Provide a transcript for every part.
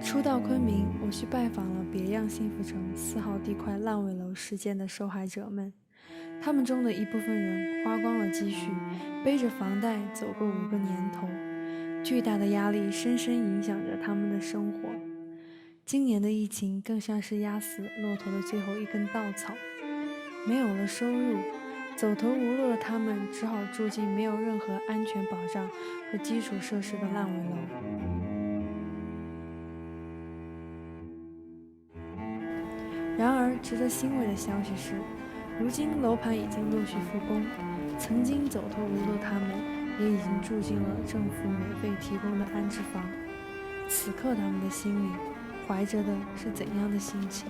初到昆明，我去拜访了别样幸福城4号地块烂尾楼事件的受害者们。他们中的一部分人花光了积蓄，背着房贷走过5个年头，巨大的压力深深影响着他们的生活。今年的疫情更像是压死骆驼的最后一根稻草，没有了收入，走投无路的他们只好住进没有任何安全保障和基础设施的烂尾楼。然而，值得欣慰的消息是，如今楼盘已经陆续复工，曾经走投无路的他们也已经住进了政府免费提供的安置房。此刻，他们的心里怀着的是怎样的心情？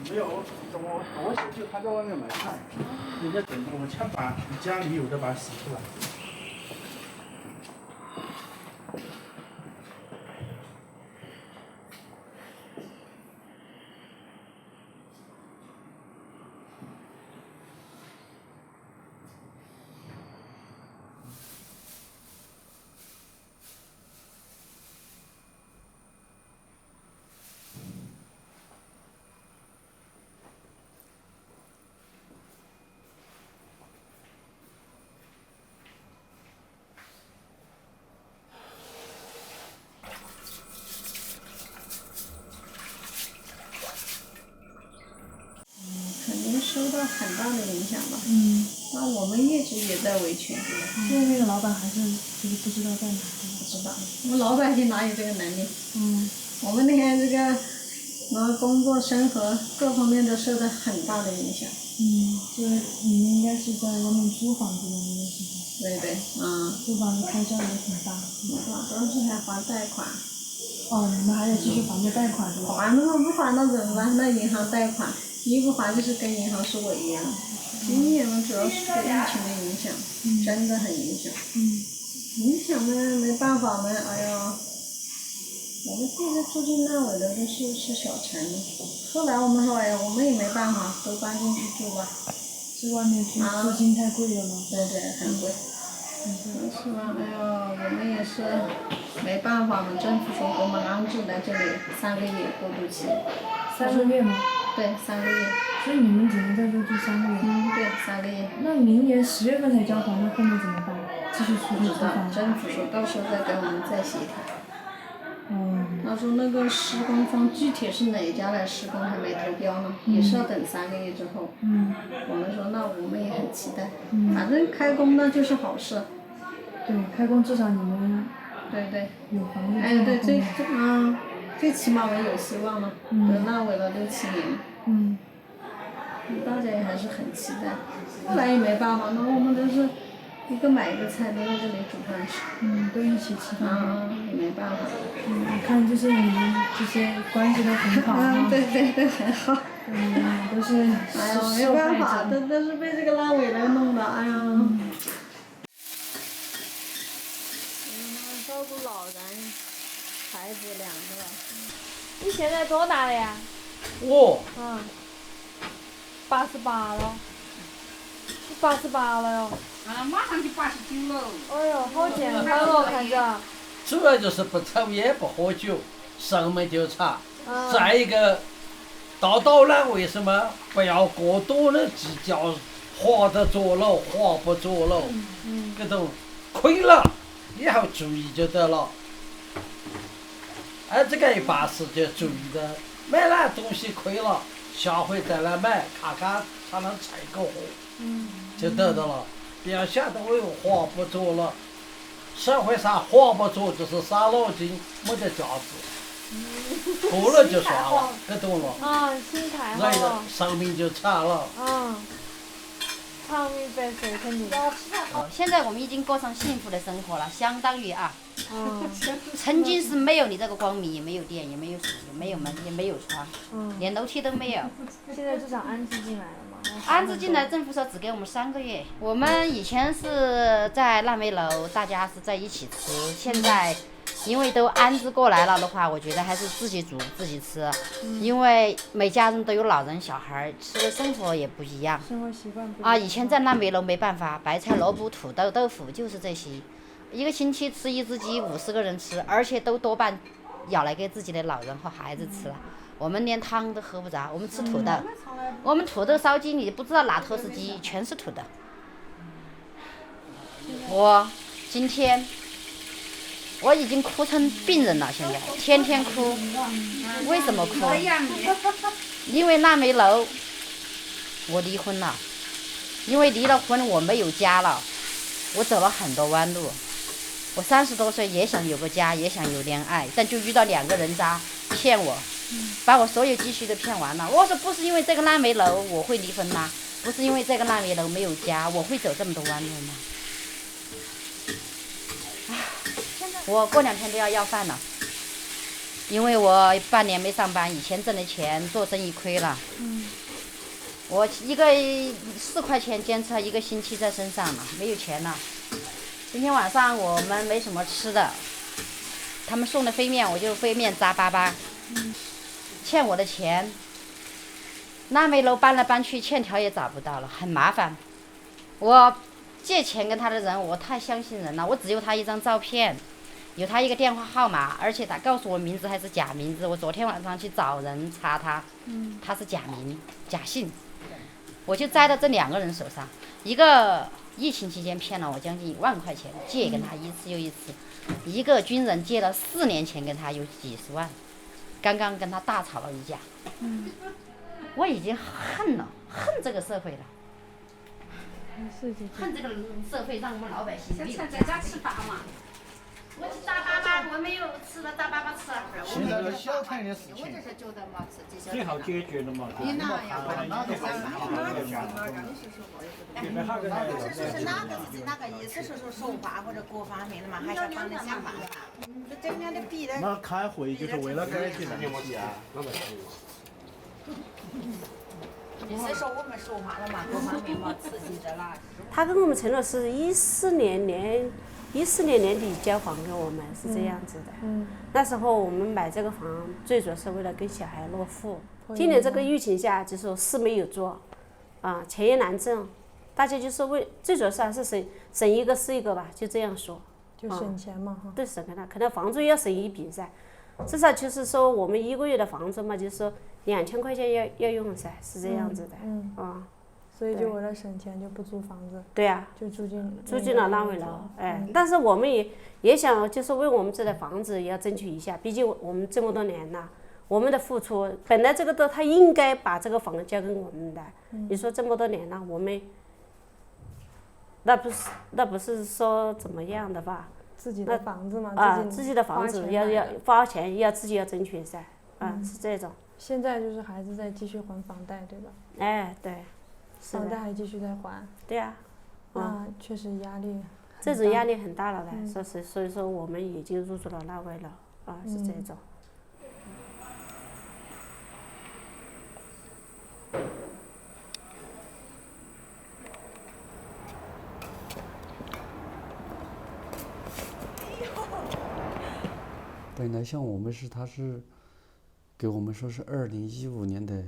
没有，我多久就他在外面买菜，人家等着我先把家里有的把它洗出来。受到很大的影响吧。那我们一直也在维权。现在那个老板还是不知道在哪里。不知道，我们老百姓哪有这个能力？我们那天这个工作生活各方面都受到很大的影响。就是你们应该是在外面租房子的那个时候。对对，租房的开销也挺大。主要是还还贷款。你们还得继续还着贷款对吧？还了不还那怎么办？那银行贷款，一不还就是跟银行说违约了。今年嘛，主要是受疫情的影响，真的很影响。影响呢，没办法嘛，哎呀，我们现在住进烂尾楼的是小城，后来我们说，哎呀，我们也没办法，都搬进去住吧。是外面租金太贵了吗？对对，很贵。是吧？哎呀，我们也是没办法嘛，政府说给我们安置在这里3个月过渡期。3个月吗？对，3个月。所以你们只能在这住3个月？对，3个月。那明年10月份才交房，那后面怎么办？继续出去租房？政府说到时候再跟我们再协调。他说那个施工方具体是哪家来施工还没投标呢，也是要等3个月之后。我们说那我们也很期待，反正开工那就是好事。对，开工至少你们对有房子。哎，对，最起码我们有希望了，都烂尾了6、7年。大家也还是很期待，后来也没办法，那我们都是一个买一个菜，都在这里煮饭吃。都一起吃饭。也没办法。我看就是你们这些关系都很好。对，很好。都是哎呀，没有办法，都是被这个烂尾楼弄的，哎呀。照顾老人，孩子2个。你现在多大了呀？我88了。你88了哟。马上就89了。哎呦，好健康哦，看着。主要就是不抽烟不喝酒，生闷就差。再一个，到烂尾什么，不要过多的计较，划得着了，划不着了，这种亏了以后注意就得了。这个一把事就注意的，买那东西亏了，下回再来买，看看才能踩个货，就得了。不要想着我又划不着了，社会上划不着就是伤脑筋，没得价值。过了就算了，懂了。心态好人了。生命就长了。长命百岁肯定。现在我们已经过上幸福的生活了，相当于曾经是没有你这个光明，也没有电，也没有水，也没有门，也没有窗，连楼梯都没有。现在至少安置进来了吗？安置进来，政府说只给我们3个月。我们以前是在烂尾楼，大家是在一起吃，现在因为都安置过来了的话，我觉得还是自己煮自己吃，因为每家人都有老人小孩，吃的生活也不一样。生活习惯不一样。以前在烂尾楼没办法，白菜、萝卜、土豆、豆腐就是这些。一个星期吃一只鸡，50个人吃，而且都多半要来给自己的老人和孩子吃了。我们连汤都喝不着，我们吃土豆，我们土豆烧鸡，你不知道哪头是鸡，全是土豆。我今天我已经哭成病人了，现在天天哭。为什么哭？因为腊梅楼我离婚了，因为离了婚我没有家了，我走了很多弯路。我30多岁也想有个家，也想有恋爱，但就遇到2个人渣骗我，把我所有积蓄都骗完了。我说不是因为这个腊梅楼我会离婚吗？不是因为这个腊梅楼没有家我会走这么多弯路吗？我过2天都要饭了，因为我半年没上班，以前挣的钱做生意亏了。我一个4块钱坚持了1个星期在身上了，没有钱了。今天晚上我们没什么吃的，他们送的飞面我就飞面扎粑。欠我的钱，腊梅楼搬来搬去，欠条也找不到了，很麻烦。我借钱跟他的人，我太相信人了，我只有他一张照片，有他一个电话号码，而且他告诉我名字还是假名字。我昨天晚上去找人查他，他是假名假姓，我就栽到这2个人手上。一个疫情期间骗了我将近1万块钱，借跟他一次又一次；一个军人借了4年前跟他有几十万，刚刚跟他大吵了一架。我已经恨这个社会了。恨这个社会让我们老百姓没有在家吃饭嘛。我去扎粑粑，我没有吃了，扎粑粑吃了。现在的小摊的事情，最好解决的嘛。你那要不然那个是哪个意思？是说说话或者各方面的嘛，还是帮你想办法？这面的比的。那开会就是为了解决问题啊。意思说我们说话了嘛，各方面嘛，刺激着了。他跟我们承诺是14年年底交房给我们，是这样子的。那时候我们买这个房，最主要是为了跟小孩落户。今年这个疫情下，就说事没有做，钱也难挣，大家就是最主要是还是省一个是一个吧，就这样说。就省钱嘛哈。对，省了，可能房租要省一笔噻，至少就是说我们1个月的房租嘛，就是说2000块钱要用噻，是这样子的。所以就为了省钱就不租房子。对呀。就住进了腊梅楼，但是我们也想就是为我们这的房子也要争取一下，毕竟我们这么多年了，我们的付出本来这个他应该把这个房交给我们的。你说这么多年了，我们那不是说怎么样的吧？自己的房子嘛，自己的房子要花钱，要自己要争取噻，是这种。现在就是还是在继续还房贷，对吧？哎，对。房贷还继续在还。对呀。那确实压力。这种压力很大了的，所以说我们已经入住了腊梅楼，是这种。本来像我们他是给我们说是2015年的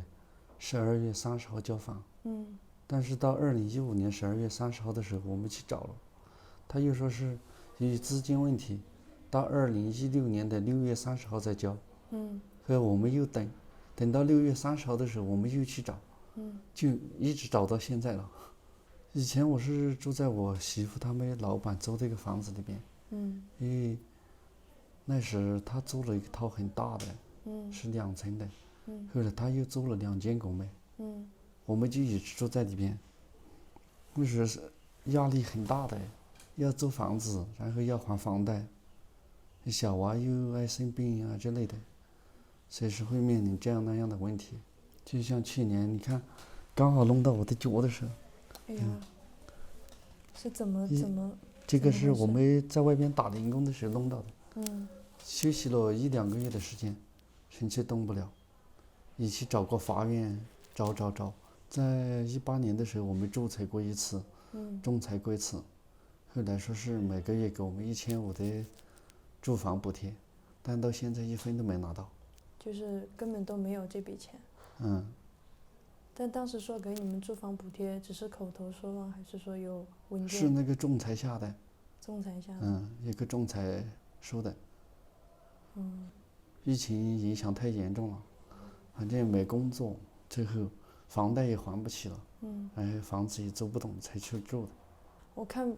12月30号交房，但是到2015年12月30号的时候我们去找了，他又说是由于资金问题，到2016年的6月30号再交，后来我们又等到6月30号的时候我们又去找，就一直找到现在了。以前我是住在我媳妇他们老板租的一个房子里边，因为那时他租了一套很大的，是2层的，后来他又租了2间公寓，我们就一直住在里边。那时是压力很大的，要租房子，然后要还房贷，小娃又爱生病啊之类的，随时会面临这样那样的问题。就像去年你看，刚好弄到我的脚的时候，哎呀，是怎么？这个是我们在外边打零工的时候弄到的。休息了1-2个月的时间，神奇动不了，一起找过法院，找，在18年的时候我们仲裁过一次，后来说是每个月给我们1500的住房补贴，但到现在1分都没拿到，就是根本都没有这笔钱。但当时说给你们住房补贴，只是口头说吗？还是说有文件？是那个仲裁下的，仲裁下的。一个仲裁说的。嗯。疫情影响太严重了，反正没工作，最后房贷也还不起了，然后房子也租不动，才去住的。我看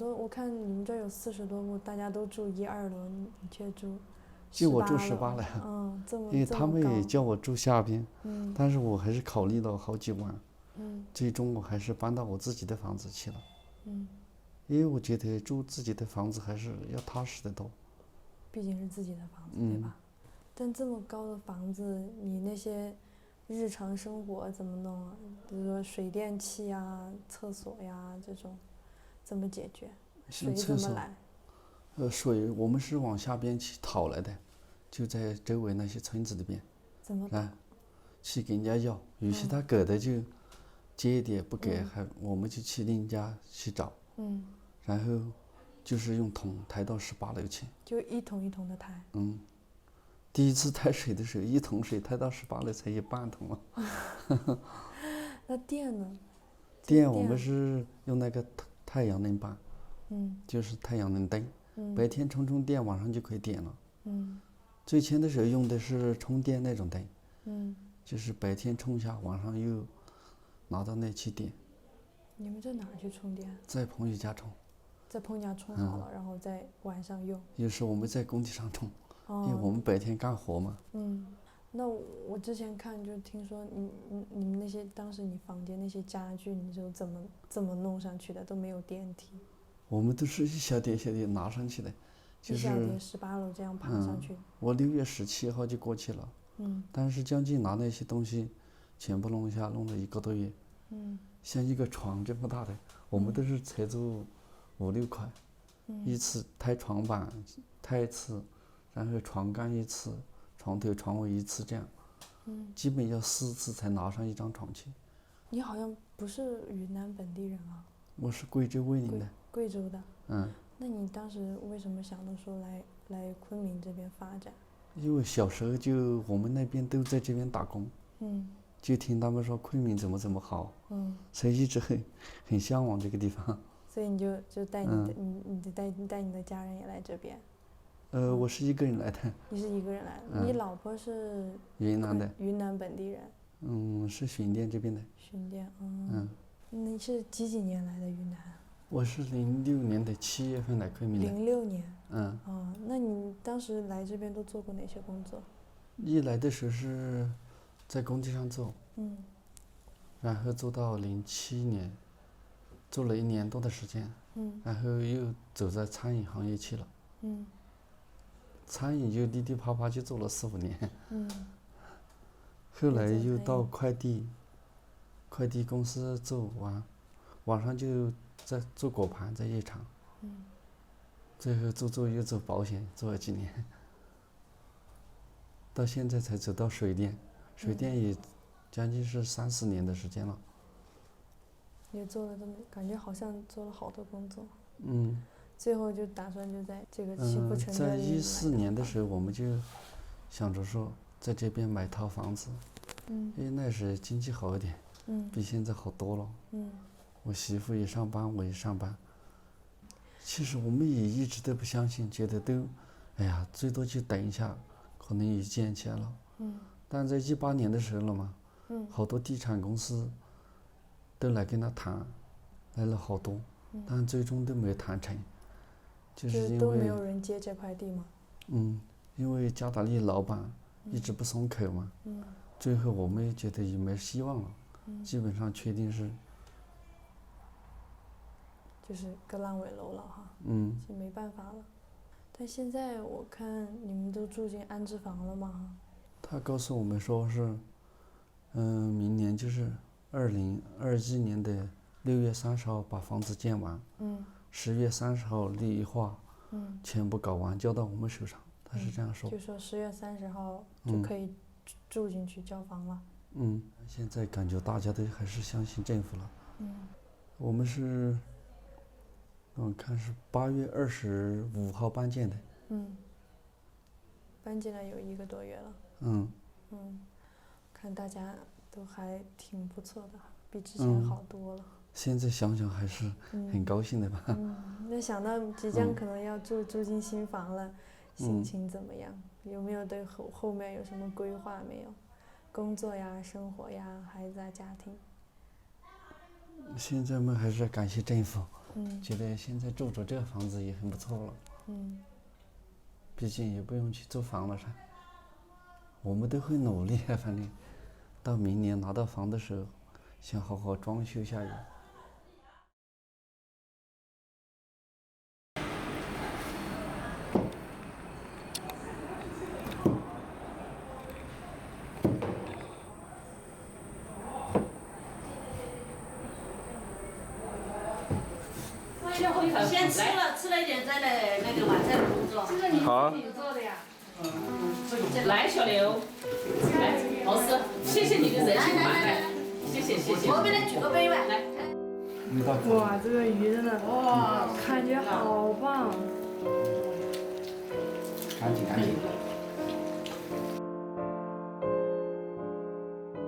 我看你们这儿有40多户，大家都住1、2楼，你却住就我住18 18了。这么因为他们也叫我住下边，但是我还是考虑了好几万，最终我还是搬到我自己的房子去了。因为我觉得住自己的房子还是要踏实得多。毕竟是自己的房子，对吧？但这么高的房子，你那些日常生活怎么弄啊？比如说水电气呀、厕所呀这种，怎么解决？水怎么来？水我们是往下边去讨来的，就在周围那些村子里边。怎么讨？去给人家要，有些他给的就接一点，不给我们就去另一家去找。然后就是用桶抬到18楼去。就一桶一桶的抬。第一次抬水的时候，1桶水抬到18楼才有半桶了。那电呢？电我们是用那个太阳能板，就是太阳能灯，白天充电，晚上就可以点了。最前的时候用的是充电那种灯，就是白天充下，晚上又拿到那去点。你们在哪儿去充电？在朋友家充。在朋友家充好了，然后在晚上用。有时我们在工地上充。因为我们白天干活嘛。那我之前看就听说你们那些当时你房间那些家具，你就怎么弄上去的？都没有电梯。我们都是一小点拿上去的，就是一小点18楼这样爬上去。我6月17号就过去了。但是将近拿那些东西全部弄一下，弄了1个多月。像一个床这么大的，我们都是才租5、6块，一次抬床板抬一次。然后床杆1次，床头床尾1次，这样，基本要4次才拿上一张床去。你好像不是云南本地人啊？我是贵州卫宁的。贵州的。那你当时为什么想到说来昆明这边发展？因为小时候就我们那边都在这边打工，就听他们说昆明怎么好，所以一直很向往这个地方。所以你就带带你的家人也来这边。我是一个人来的。你是一个人来的？你老婆是云南的。云南本地人。是巡店这边的。巡店，你是几年来的云南？我是06年的7月份来昆明的。06年。那你当时来这边都做过哪些工作？一来的时候是在工地上做。然后做到07年，做了1年多的时间。然后又走在餐饮行业去了。餐饮就滴啪啪就做了4、5年。后来又到快递公司做完，晚上就在做果盘，在夜场。最后做又做保险，做了几年，到现在才走到水电，水电也将近是3、4年的时间了。也做了这么，感觉好像做了好多工作。最后就打算就在这个七福城在14年的时候，我们就想着说在这边买套房子。因为那时经济好一点，比现在好多了。我媳妇也上班，我也上班。其实我们也一直都不相信，觉得都，哎呀，最多就等一下，可能也建起来了。但在18年的时候了嘛，好多地产公司都来跟他谈，来了好多，但最终都没有谈成。就是因为都没有人接这块地吗？因为加达利老板一直不松口嘛。最后我们也觉得也没希望了，基本上确定是。就是个烂尾楼了哈。就没办法了。但现在我看你们都住进安置房了吗？他告诉我们说是，明年就是2021年的6月30号把房子建完。10月30号绿化，全部搞完交到我们手上，他是这样说。就说10月30号就可以住进去交房了。现在感觉大家都还是相信政府了。我们是，看是8月25号搬进的。搬进来有1个多月了。看大家都还挺不错的，比之前好多了。现在想想还是很高兴的吧。那想到即将可能要住进新房了，心情怎么样？有没有对后面有什么规划没有？工作呀、生活呀、孩子啊、家庭？现在我们还是感谢政府，觉得现在住着这个房子也很不错了。毕竟也不用去租房了噻。我们都会努力，反正到明年拿到房的时候，想好好装修下去。先吃了一点，再来那个晚上工作。这个你自己做的呀？来，小刘，来，老师，谢谢你的人情款待，谢谢。我给他举个杯吧，来。哇，这个鱼真的哇，感觉好棒。赶紧。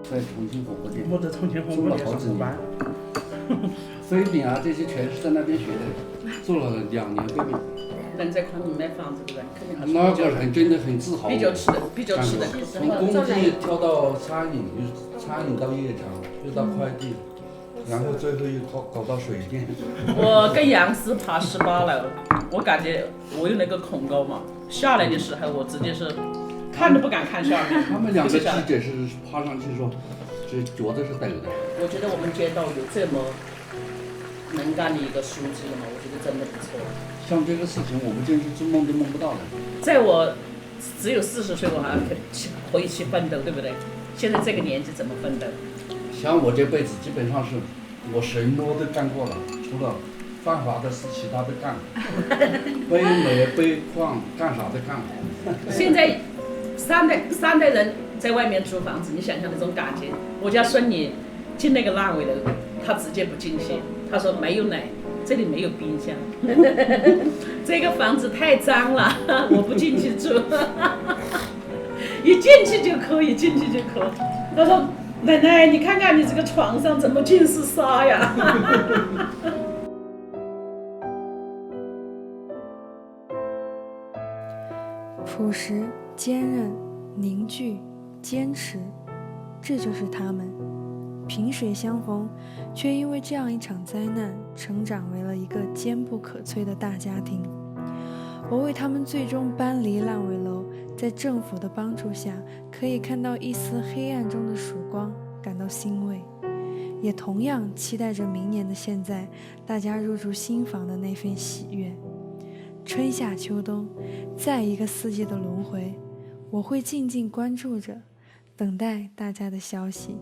在重庆火锅店，我在重庆火锅店上过班。飞饼啊，这些全是在那边学的，做了2年飞饼。能在昆明买房子，对吧？肯定很。那个人真的很自豪。比较吃的。从公鸡跳到餐饮，餐饮到夜场，又到快递，然后最后又搞到水电。我跟杨思爬18楼，我感觉我有那个恐高嘛，下来的时候我直接是看都不敢看下面。他们2个记者是爬上去说，这脚都是抖的。我觉得我们街道有这么能干的一个书记了嘛，我觉得真的不错。像这个事情，我们真是做梦都梦不到的。在我只有40岁，我还可以去奋斗，对不对？现在这个年纪怎么奋斗？像我这辈子基本上是我什么都干过了，除了犯法的事，其他都干了。背煤背矿，干啥都干了。现在三代人在外面租房子，你想想那种感觉。我家孙女进那个烂尾楼，她直接不进去，她说没有奶，这里没有冰箱，这个房子太脏了，我不进去住。一进去就可以。她说奶奶，你看看你这个床上怎么尽是沙呀？朴实、坚韧、凝聚、坚持，这就是他们。萍水相逢，却因为这样一场灾难，成长为了一个坚不可摧的大家庭。我为他们最终搬离烂尾楼，在政府的帮助下，可以看到一丝黑暗中的曙光，感到欣慰。也同样期待着明年的现在，大家入住新房的那份喜悦。春夏秋冬，再一个4季的轮回，我会静静关注着，等待大家的消息。